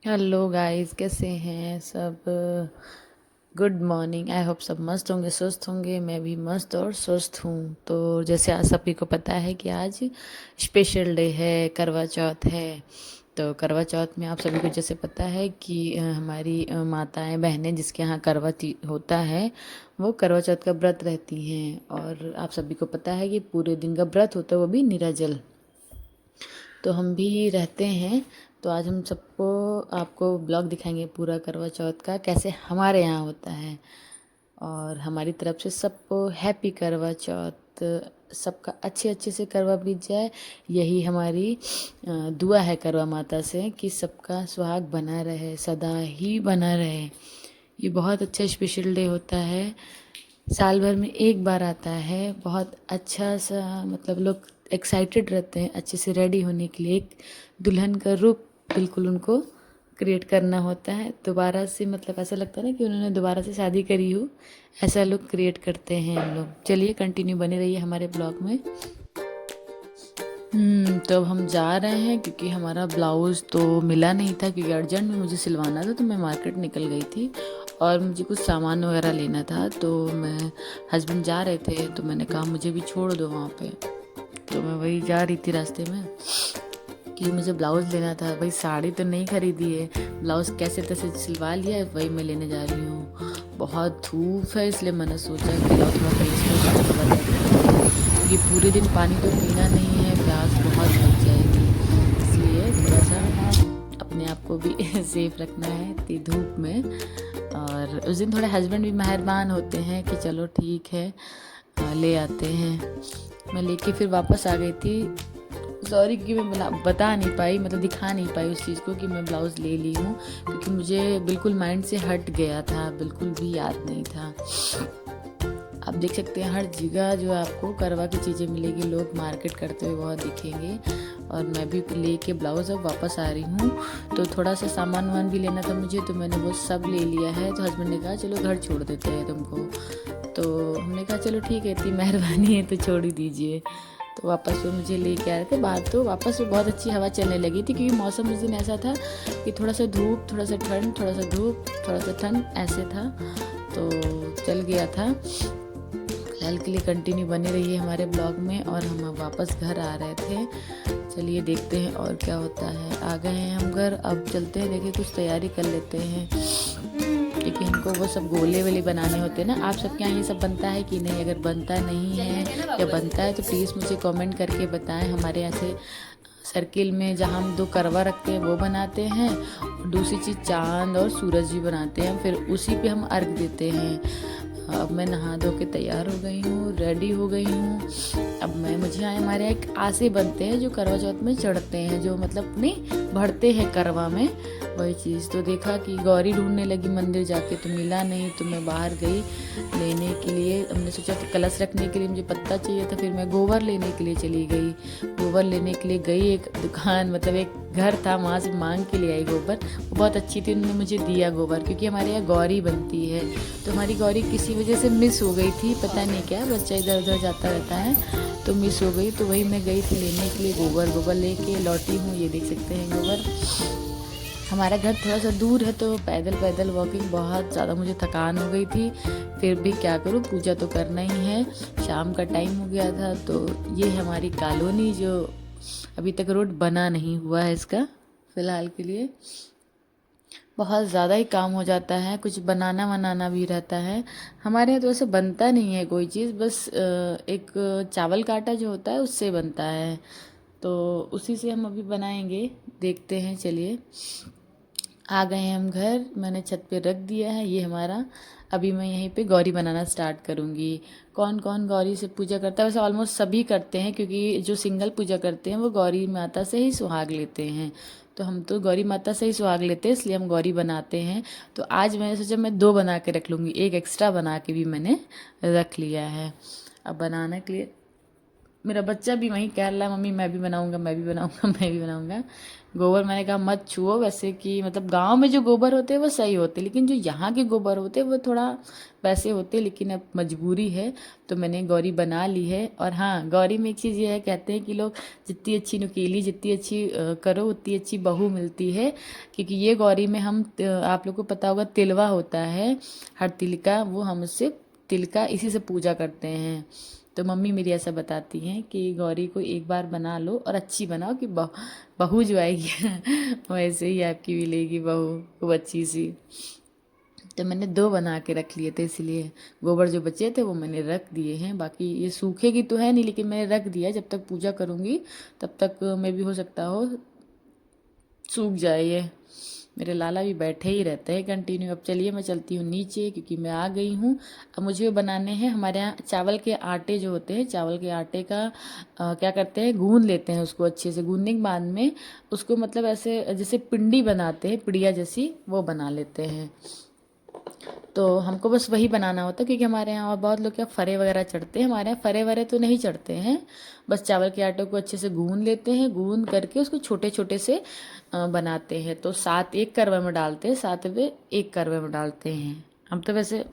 Hello guys, कैसे हैं सब। Good morning. आई होप सब मस्त होंगे, स्वस्थ होंगे। मैं भी मस्त और स्वस्थ हूँ। तो जैसे आज सभी को पता है कि आज स्पेशल डे है, करवा चौथ है। तो करवा चौथ में आप सभी को जैसे पता है कि हमारी माताएं बहनें जिसके यहाँ होता है, वो करवा चौथ का व्रत रहती हैं। और आप सभी को पता है कि पूरे दिन का व्रत होता है, वो भी निराजल। तो हम भी रहते हैं। तो आज हम सबको आपको ब्लॉग दिखाएंगे पूरा करवा चौथ का, कैसे हमारे यहाँ होता है। और हमारी तरफ से सबको हैप्पी करवा चौथ। सबका अच्छे अच्छे से करवा बीत जाए, यही हमारी दुआ है करवा माता से कि सबका सुहाग बना रहे, सदा ही बना रहे। ये बहुत अच्छा स्पेशल डे होता है, साल भर में एक बार आता है। बहुत अच्छा सा मतलब लोग एक्साइटेड रहते हैं अच्छे से रेडी होने के लिए। एक दुल्हन का रूप बिल्कुल उनको क्रिएट करना होता है दोबारा से। मतलब ऐसा लगता है ना कि उन्होंने दोबारा से शादी करी हो, ऐसा लोग क्रिएट करते हैं हम लोग। चलिए कंटिन्यू बने रहिए हमारे ब्लॉग में। तो अब हम जा रहे हैं क्योंकि हमारा ब्लाउज़ तो मिला नहीं था, क्योंकि अर्जेंट में मुझे सिलवाना था। तो मैं मार्केट निकल गई थी और मुझे कुछ सामान वगैरह लेना था। तो मैं हस्बैंड जा रहे थे तो मैंने कहा मुझे भी छोड़ दो वहाँ पे। तो मैं वही जा रही थी रास्ते में कि मुझे ब्लाउज़ लेना था। भाई साड़ी तो नहीं खरीदी है, ब्लाउज़ कैसे तैसे सिलवा लिया है, वही मैं लेने जा रही हूँ। बहुत धूप है इसलिए मैंने सोचा कि लाओ थोड़ा फ्रेश हो जाए। ये पूरे दिन पानी तो पीना नहीं है, प्यास बहुत लग जाएगी। इसलिए थोड़ा सा अपने आप को भी सेफ रखना है इतनी धूप में। और उस दिन थोड़े हस्बैंड भी मेहरबान होते हैं कि चलो ठीक है ले आते हैं। मैं लेके फिर वापस आ गई थी। सॉरी कि मैं बता नहीं पाई, मतलब दिखा नहीं पाई उस चीज़ को कि मैं ब्लाउज़ ले ली हूँ, क्योंकि मुझे बिल्कुल माइंड से हट गया था, बिल्कुल भी याद नहीं था। आप देख सकते हैं हर जगह जो आपको करवा की चीज़ें मिलेगी, लोग मार्केट करते हुए बहुत दिखेंगे। और मैं भी लेके ब्लाउज़ अब वापस आ रही हूँ। तो थोड़ा सा सामान वामान भी लेना था मुझे, तो मैंने वो सब ले लिया है। तो हस्बैंड ने कहा चलो घर छोड़ देते हैं तुमको। तो हमने कहा चलो ठीक है, इतनी मेहरबानी है तो छोड़ ही दीजिए। तो वापस वो मुझे लेके आ रहे थे बाहर। तो वापस में बहुत अच्छी हवा चलने लगी थी, क्योंकि मौसम उस दिन ऐसा था कि थोड़ा सा धूप, थोड़ा सा ठंड, थोड़ा सा धूप, थोड़ा सा ठंड, ऐसे था। तो चल गया था। फिलहाल के लिए कंटिन्यू बने रहिए हमारे ब्लॉग में। और हम अब वापस घर आ रहे थे। चलिए देखते हैं और क्या होता है। आ गए हैं हम घर, अब चलते हैं, देखिए कुछ तैयारी कर लेते हैं, क्योंकि हमको वो सब गोले वोले बनाने होते हैं ना। आप सबके यहाँ ये सब बनता है कि नहीं? अगर बनता नहीं है या बनता है तो प्लीज़ मुझे कमेंट करके बताएं। हमारे यहाँ से सर्किल में जहाँ हम दो करवा रखते हैं वो बनाते हैं, और दूसरी चीज़ चांद और सूरज भी बनाते हैं, फिर उसी पे हम अर्घ देते हैं। अब मैं नहा धो के तैयार हो गई हूँ, रेडी हो गई हूँ। अब मुझे यहाँ हमारे यहाँ एक आसे बनते हैं जो करवा चौथ में चढ़ते हैं, जो मतलब नहीं भरते हैं करवा में, वही चीज़। तो देखा कि गौरी ढूंढने लगी मंदिर जाके, तो मिला नहीं। तो मैं बाहर गई लेने के लिए। हमने सोचा तो कलश रखने के लिए मुझे पत्ता चाहिए था, फिर मैं गोबर लेने के लिए चली गई। गोबर लेने के लिए गई, एक दुकान मतलब एक घर था, वहाँ से मांग के ले आई गोबर। वो बहुत अच्छी थी, उन्होंने मुझे दिया गोबर, क्योंकि हमारे यहाँ गौरी बनती है। तो हमारी गौरी किसी वजह से मिस हो गई थी, पता नहीं क्या, बच्चा इधर उधर जाता रहता है तो मिस हो गई। तो वही मैं गई थी लेने के लिए गोबर। गोबर लेके लौटी हूँ, ये देख सकते हैं गोबर। हमारा घर थोड़ा सा दूर है, तो पैदल पैदल वॉकिंग बहुत ज़्यादा मुझे थकान हो गई थी। फिर भी क्या करूँ, पूजा तो करना ही है। शाम का टाइम हो गया था। तो ये है हमारी कॉलोनी, जो अभी तक रोड बना नहीं हुआ है इसका, फ़िलहाल के लिए। बहुत ज़्यादा ही काम हो जाता है, कुछ बनाना वनाना भी रहता है। हमारे यहाँ तो ऐसे बनता नहीं है कोई चीज़, बस एक चावल का आटा जो होता है उससे बनता है। तो उसी से हम अभी बनाएंगे, देखते हैं। चलिए आ गए हैं हम घर, मैंने छत पे रख दिया है ये हमारा। अभी मैं यहीं पे गौरी बनाना स्टार्ट करूँगी। कौन कौन गौरी से पूजा करता है? वैसे ऑलमोस्ट सभी करते हैं, क्योंकि जो सिंगल पूजा करते हैं वो गौरी माता से ही सुहाग लेते हैं। तो हम तो गौरी माता से ही सुहाग लेते हैं, इसलिए हम गौरी बनाते हैं। तो आज मैंने सोचा मैं दो बना के रख लूँगी, एक एक्स्ट्रा बना के भी मैंने रख लिया है। अब बनाने के लिए मेरा बच्चा भी वहीं कह रहा है मम्मी मैं भी बनाऊंगा, मैं भी बनाऊंगा, मैं भी बनाऊंगा। गोबर मैंने कहा मत छुओ, वैसे कि मतलब गांव में जो गोबर होते हैं वो सही होते हैं, लेकिन जो यहाँ के गोबर होते हैं वो थोड़ा वैसे होते हैं, लेकिन अब मजबूरी है तो मैंने गौरी बना ली है। और हाँ, गौरी में एक चीज़ ये है, कहते हैं कि लोग जितनी अच्छी नुकीली, जितनी अच्छी करो उतनी अच्छी बहू मिलती है। क्योंकि ये गौरी में हम आप लोग को पता होगा तिलवा होता है, हर तिल का, वो हम उससे तिल का इसी से पूजा करते हैं। तो मम्मी मेरी ऐसा बताती हैं कि गौरी को एक बार बना लो और अच्छी बनाओ कि बहू जो आएगी वैसे ही आपकी मिलेगी बहू खूब अच्छी सी। तो मैंने 2 बना के रख लिए थे, इसलिए गोबर जो बचे थे वो मैंने रख दिए हैं। बाकी ये सूखेगी तो है नहीं, लेकिन मैंने रख दिया, जब तक पूजा करूँगी तब तक मैं भी हो सकता हो सूख जाए ये। मेरे लाला भी बैठे ही रहते हैं कंटिन्यू। अब चलिए मैं चलती हूँ नीचे, क्योंकि मैं आ गई हूँ। अब मुझे बनाने हैं, हमारे यहाँ चावल के आटे जो होते हैं, चावल के आटे का क्या करते हैं, गूंद लेते हैं उसको अच्छे से। गूंदने के बाद में उसको मतलब ऐसे जैसे पिंडी बनाते हैं, पिड़िया जैसी, वो बना लेते हैं। तो हमको बस वही बनाना होता है, क्योंकि हमारे यहाँ और बहुत लोग क्या फरे वगैरह चढ़ते हैं, हमारे यहाँ फरे वरे तो नहीं चढ़ते हैं। बस चावल के आटे को अच्छे से गूंद लेते हैं, गूंद करके उसको छोटे छोटे से बनाते हैं। तो 7 एक करवा में डालते हैं, 7वें एक करवे में डालते हैं हम तो वैसे।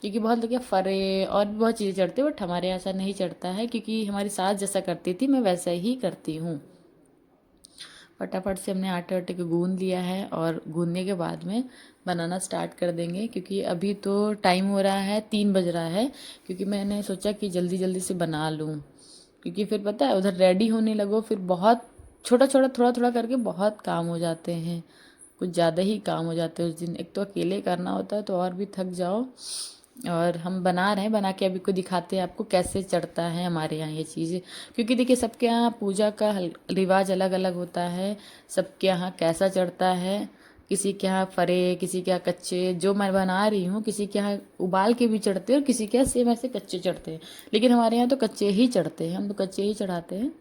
क्योंकि बहुत लोग क्या फरे और भी बहुत चीज़ें चढ़ते हैं, बट हमारे यहाँ ऐसा नहीं चढ़ता है, क्योंकि हमारी सास जैसा करती थी मैं वैसा ही करती हूँ। फटाफट से हमने आटे वाटे को गूंद लिया है, और गूंदने के बाद में बनाना स्टार्ट कर देंगे, क्योंकि अभी तो टाइम हो रहा है 3 बज रहा है। क्योंकि मैंने सोचा कि जल्दी जल्दी से बना लूँ, क्योंकि फिर पता है उधर रेडी होने लगो, फिर बहुत छोटा छोटा थोड़ा थोड़ा करके बहुत काम हो जाते हैं, कुछ ज़्यादा ही काम हो जाते हैं उस दिन। एक तो अकेले करना होता है तो और भी थक जाओ। और हम बना रहे हैं, बना के अभी को दिखाते हैं आपको कैसे चढ़ता है हमारे यहाँ ये चीज़ें। क्योंकि देखिए सबके यहाँ पूजा का रिवाज अलग अलग होता है, सबके यहाँ कैसा चढ़ता है। किसी के यहाँ फरे, किसी के यहाँ कच्चे, जो मैं बना रही हूँ किसी के यहाँ उबाल के भी चढ़ते हैं और किसी के यहाँ सेम ऐसे कच्चे चढ़ते हैं, लेकिन हमारे यहाँ तो कच्चे ही चढ़ते हैं, हम तो कच्चे ही चढ़ाते हैं।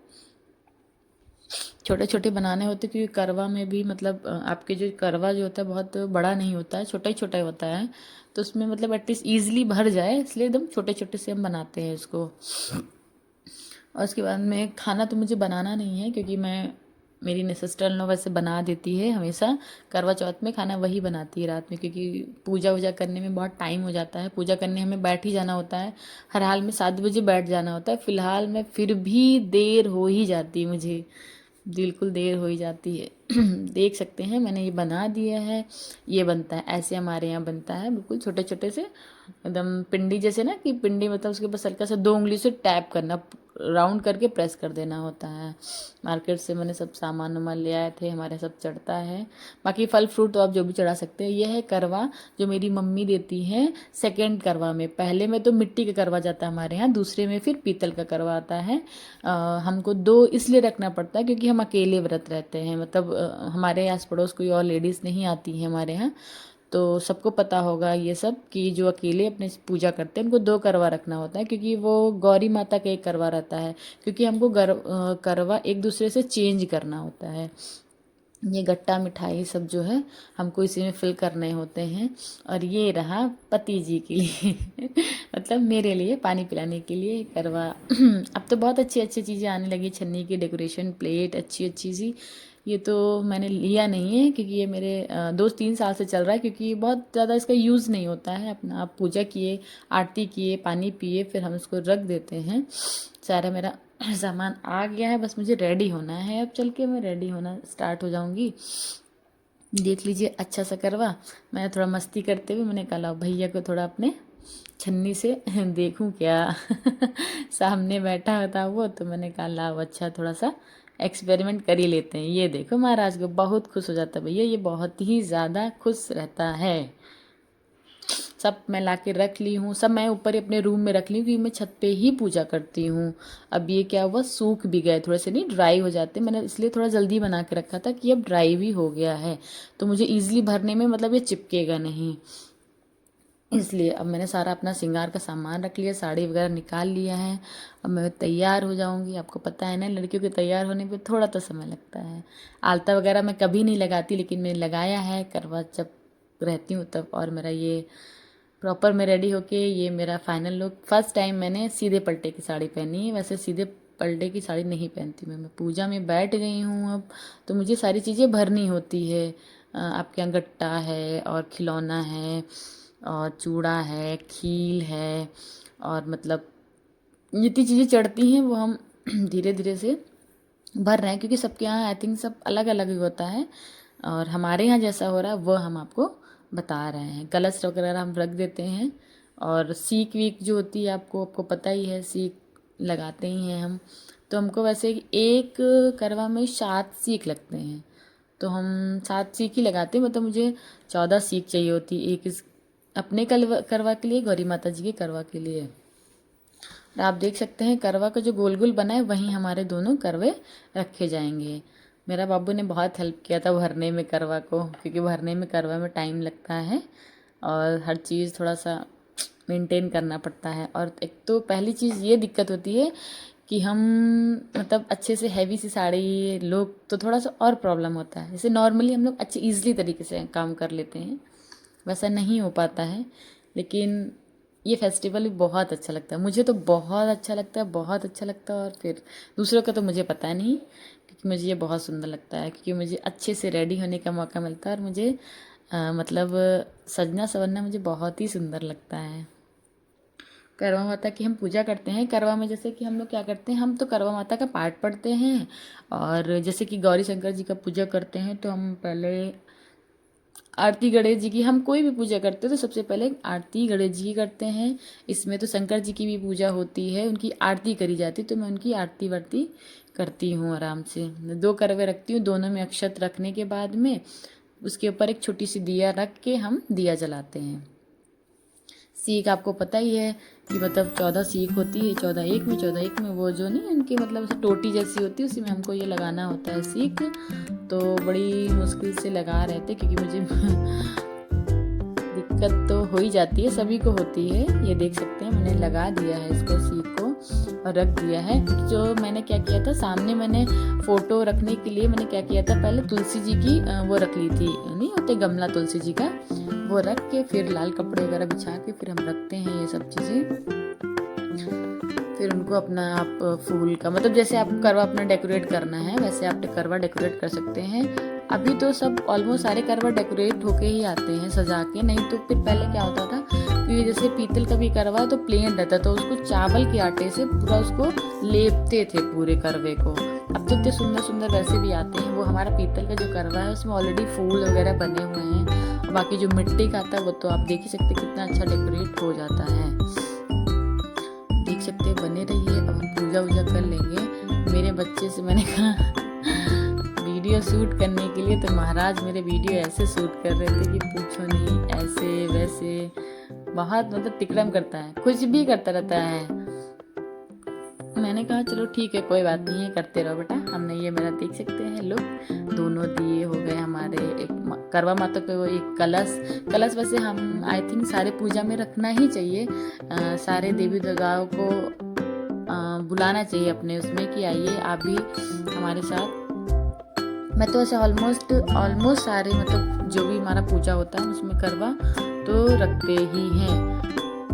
छोटे छोटे बनाने होते हैं, क्योंकि करवा में भी मतलब आपके जो करवा जो होता है बहुत बड़ा नहीं होता है, छोटा ही होता है। तो उसमें मतलब एटलीस्ट ईजिली भर जाए, इसलिए एकदम छोटे छोटे से हम बनाते हैं इसको। और उसके बाद में खाना तो मुझे बनाना नहीं है, क्योंकि मैं मेरी सिस्टर इन लॉ वैसे बना देती है हमेशा। करवा चौथ में खाना वही बनाती है रात में, क्योंकि पूजा वूजा करने में बहुत टाइम हो जाता है। पूजा करने हमें बैठ ही जाना होता है, हर हाल में 7 बजे बैठ जाना होता है। फिलहाल में फिर भी देर हो ही जाती है मुझे, बिल्कुल देर हो ही जाती है। देख सकते हैं मैंने ये बना दिया है, ये बनता है ऐसे, हमारे यहाँ बनता है बिल्कुल छोटे छोटे से, एकदम पिंडी जैसे ना, कि पिंडी मतलब उसके ऊपर हल्का सा 2 उंगली से टैप करना, राउंड करके प्रेस कर देना होता है। मार्केट से मैंने सब सामान वामान ले आए थे, हमारे सब चढ़ता है। बाकी फल फ्रूट तो आप जो भी चढ़ा सकते हैं। यह है करवा जो मेरी मम्मी देती हैं सेकेंड करवा में। पहले में तो मिट्टी का करवा जाता है हमारे यहाँ, दूसरे में फिर पीतल का करवा आता है। हमको 2 इसलिए रखना पड़ता है क्योंकि हम अकेले व्रत रहते हैं, मतलब हमारे आस पड़ोस कोई और लेडीज़ नहीं आती हैं हमारे यहाँ। तो सबको पता होगा ये सब, कि जो अकेले अपने पूजा करते हैं उनको 2 करवा रखना होता है, क्योंकि वो गौरी माता का एक करवा रहता है। क्योंकि हमको करवा एक दूसरे से चेंज करना होता है। ये गट्टा मिठाई सब जो है हमको इसी में फिल करने होते हैं। और ये रहा पति जी के लिए मतलब मेरे लिए पानी पिलाने के लिए करवा। अब तो बहुत अच्छी अच्छी चीज़ें आने लगी, छन्नी की डेकोरेशन, प्लेट अच्छी अच्छी सी। ये तो मैंने लिया नहीं है, क्योंकि ये मेरे 2-3 साल से चल रहा है, क्योंकि बहुत ज़्यादा इसका यूज़ नहीं होता है। अपना आप पूजा किए, आरती किए, पानी पिए, फिर हम इसको रख देते हैं। सारा मेरा सामान आ गया है, बस मुझे रेडी होना है। अब चल के मैं रेडी होना स्टार्ट हो जाऊंगी। देख लीजिए अच्छा सा करवा। मैं थोड़ा मस्ती करते हुए मैंने कहा भैया को थोड़ा अपने छन्नी से देखूं क्या सामने बैठा था वो, तो मैंने कहा लाओ अच्छा थोड़ा सा एक्सपेरिमेंट कर ही लेते हैं। ये देखो महाराज को बहुत खुश हो जाता है भैया, ये बहुत ही ज़्यादा खुश रहता है। सब मैं ला के रख ली हूँ, सब मैं ऊपर ही अपने रूम में रख ली हूँ, क्योंकि मैं छत पे ही पूजा करती हूँ। अब ये क्या हुआ, सूख भी गए थोड़े से, नहीं ड्राई हो जाते, मैंने इसलिए थोड़ा जल्दी बना के रखा था कि अब ड्राई भी हो गया है तो मुझे ईजिली भरने में मतलब ये चिपकेगा नहीं। इसलिए अब मैंने सारा अपना श्रृंगार का सामान रख लिया, साड़ी वगैरह निकाल लिया है। अब मैं तैयार हो जाऊंगी। आपको पता है ना लड़कियों के तैयार होने पे थोड़ा तो समय लगता है। आलता वगैरह मैं कभी नहीं लगाती, लेकिन मैंने लगाया है करवा जब रहती हूँ तब। और मेरा ये प्रॉपर मैं रेडी होके ये मेरा फाइनल लुक। फर्स्ट टाइम मैंने सीधे पल्टे की साड़ी पहनी है, वैसे सीधे पल्टे की साड़ी नहीं पहनती मैं पूजा में बैठ गई हूँ अब, तो मुझे सारी चीज़ें भरनी होती है। आपके यहाँ गट्टा है और खिलौना है और चूड़ा है, खील है, और मतलब जितनी चीज़ें चढ़ती हैं वो हम धीरे धीरे से भर रहे हैं, क्योंकि सबके यहाँ आई थिंक सब अलग अलग ही होता है, और हमारे यहाँ जैसा हो रहा है वो हम आपको बता रहे हैं। कलश वगैरह हम रख देते हैं, और सीख वीक जो होती है आपको पता ही है, सीख लगाते ही हैं हम। तो हमको वैसे एक करवा में 7 सीख लगते हैं, तो हम 7 सीख ही लगाते हैं। मतलब मुझे 14 सीख चाहिए होती, एक इस अपने करवा के लिए, गौरी माता जी के करवा के लिए। और आप देख सकते हैं करवा का जो गोल गोल बना है वहीं हमारे दोनों करवे रखे जाएंगे। मेरा बाबू ने बहुत हेल्प किया था भरने में करवा को, क्योंकि भरने में करवा में टाइम लगता है और हर चीज़ थोड़ा सा मेंटेन करना पड़ता है। और एक तो पहली चीज़ ये दिक्कत होती है कि हम मतलब अच्छे से हैवी सी साड़ी लोग तो थोड़ा सा और प्रॉब्लम होता है। जैसे नॉर्मली हम लोग अच्छे ईजिली तरीके से काम कर लेते हैं, वैसा नहीं हो पाता है। लेकिन ये फेस्टिवल भी बहुत अच्छा लगता है, मुझे तो बहुत अच्छा लगता है, बहुत अच्छा लगता है। और फिर दूसरों का तो मुझे पता नहीं, क्योंकि मुझे ये बहुत सुंदर लगता है, क्योंकि मुझे अच्छे से रेडी होने का मौका मिलता है, और मुझे मतलब सजना संवरना मुझे बहुत ही सुंदर लगता है। करवा माता की हम पूजा करते हैं। करवा में जैसे कि हम लोग क्या करते हैं, हम तो करवा माता का पाठ पढ़ते हैं, और जैसे कि गौरी शंकर जी का पूजा करते हैं तो हम पहले आरती गणेश जी की, हम कोई भी पूजा करते हैं तो सबसे पहले आरती गणेश जी की करते हैं। इसमें तो शंकर जी की भी पूजा होती है, उनकी आरती करी जाती है, तो मैं उनकी आरती वारती करती हूँ आराम से। 2 करवे रखती हूँ, दोनों में अक्षत रखने के बाद में उसके ऊपर एक छोटी सी दिया रख के हम दिया जलाते हैं। सीख आपको पता ही है कि मतलब 14 सीख होती है, 14 एक में वो जो नहीं उनकी मतलब टोटी जैसी होती है, उसी में हमको ये लगाना होता है सीख। तो बड़ी मुश्किल से लगा रहे थे, क्योंकि मुझे दिक्कत तो हो ही जाती है, सभी को होती है। ये देख सकते हैं मैंने लगा दिया है इसको, सीख को, और रख दिया है। जो मैंने क्या किया था, सामने मैंने फ़ोटो रखने के लिए मैंने क्या किया था, पहले तुलसी जी की वो रख ली थी, नहीं होते गमला तुलसी जी का, वो रख के फिर लाल कपड़े वगैरह बिछा के फिर हम रखते हैं ये सब चीज़ें। फिर उनको अपना आप फूल का मतलब जैसे आपको करवा अपना डेकोरेट करना है वैसे आप करवा डेकोरेट कर सकते हैं। अभी तो सब ऑलमोस्ट सारे करवा डेकोरेट होके ही आते हैं सजा के, नहीं तो फिर पहले क्या होता था कि जैसे पीतल का भी करवा तो प्लेन रहता, तो उसको चावल के आटे से पूरा उसको लेपते थे पूरे करवे को। अब तो इतने सुंदर सुंदर वैसे भी आते हैं। वो हमारा पीतल का जो करवा है उसमें ऑलरेडी फूल वगैरह बने हुए हैं, और बाकी जो मिट्टी का आता है वो तो आप देख ही सकते कितना अच्छा डेकोरेट हो जाता है। देख सकते हैं, बने रहिए। अब हम पूजा वूजा कर लेंगे। मेरे बच्चे से मैंने कहा वीडियो शूट करने के लिए, तो महाराज मेरे वीडियो ऐसे शूट कर रहे थे कि पूछो नहीं, ऐसे वैसे बहुत मतलब तिकड़म करता है, कुछ भी करता रहता है। मैंने कहा चलो ठीक है कोई बात नहीं है, करते रहो बेटा। हमने ये मेरा देख सकते हैं लुक, दोनों दिए हो गए हमारे। एक करवा माता को वो एक कलश वैसे हम आई थिंक सारे पूजा में रखना ही चाहिए। सारे देवी देवताओं को बुलाना चाहिए अपने उसमें कि आइए आप भी हमारे साथ। मैं तो ऐसे ऑलमोस्ट सारे मतलब जो भी हमारा पूजा होता है उसमें करवा तो रखते ही हैं।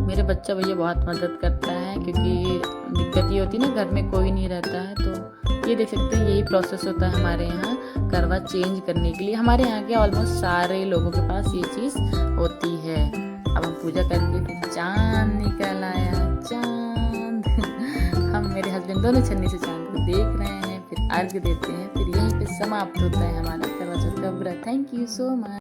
मेरे बच्चा भैया बहुत मदद करता है, क्योंकि दिक्कत ये होती है ना घर में कोई नहीं रहता है। तो ये देख सकते हैं यही प्रोसेस होता है हमारे यहाँ करवा चेंज करने के लिए। हमारे यहाँ के ऑलमोस्ट सारे लोगों के पास ये चीज़ होती है। अब हम पूजा करके फिर चाँद निकल आया, चाँद हम मेरे हस्बैंड दोनों छन्नी से चाँद को देख रहे हैं, फिर अर्घ देते हैं, फिर यहीं पे समाप्त होता है हमारा करवा चौथ का व्रत। Thank you so much.